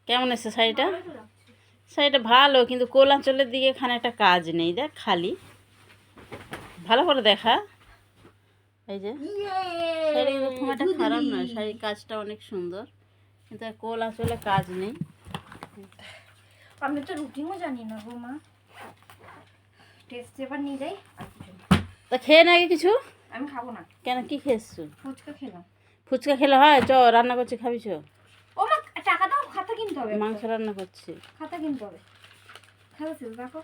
কেমন এসছে শাড়িটা? শাড়িটা ভালো, কিন্তু কোল আঁচলের দিকে এখানে একটা কাজ নেই, দেখ খালি। ভালো করে দেখা, এই যে শাড়ি কিন্তু খুব একটা খারাপ নয়, শাড়ির কাজটা অনেক সুন্দর, কিন্তু কোল আঁচলে কাজ নেই। আমি তো রুটিনও জানি না গো মা, টেস্ট পেপার নিয়ে যাই। তা খেয়ে নাকি কিছু? আমি খাবো না। কেন, কি খেয়েছো? ফুচকা খেলাম। ফুচকা খেলে হয়? চ রান্না করছি, খাবি চ। ও মা টাকা দাও, খাতা কিনতে হবে। মাংস রান্না করছি, খাতা কিনতে হবে। খাতা ছিল দেখো।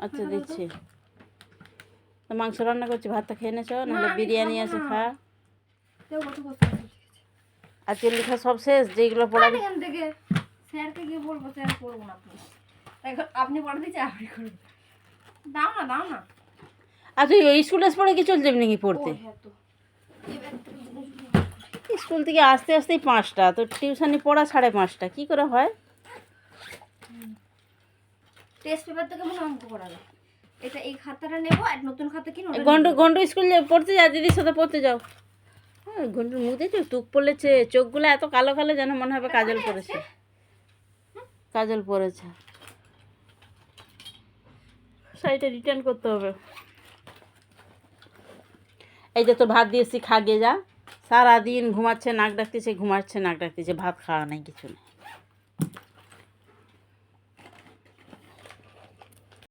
আচ্ছা দিচ্ছি। তো মাংস রান্না করছি, ভাতটা খেয়ে নেছ, নাহলে বিরিয়ানি আছে খা। আজকে লেখা সব শেষ, যেগুলো পড়াবি। এখান থেকে স্যারকে গিয়ে বলবো, স্যার করবো না আপনি, আপনি পড়া দিচ্ছে আপনি করবেন। দাও না দাও না। আর তুই ওই স্কুলে পড়ে কি চলছে নাকি পড়তে? স্কুল থেকে আসতে আসতেই 5টা, তো টিউশনি পড়া 5:30, কি করে হয়? টেস্ট পেপার থেকে মনে অঙ্ক করাবে। এটা এই খাতাটা নেবো, আর নতুন খাতা কিনো। গন্ডু স্কুল পড়তে যা, দিদির সাথে পড়তে যাও। হ্যাঁ, গন্ডুর মুখ দেখছো, তুক পড়েছে, চোখগুলো এত কালো কালো যেন মনে হবে কাজল পড়েছে। কাজল পড়েছে। শাড়িটা রিটার্ন করতে হবে। এই যে তো ভাত দিয়েছি, খা গিয়ে যা। সারাদিন ঘুমাচ্ছে, নাক ডাকতেছে, ঘুমাচ্ছে, নাক ডাকতেছে, ভাত খাওয়া নাই, কিছু নেই।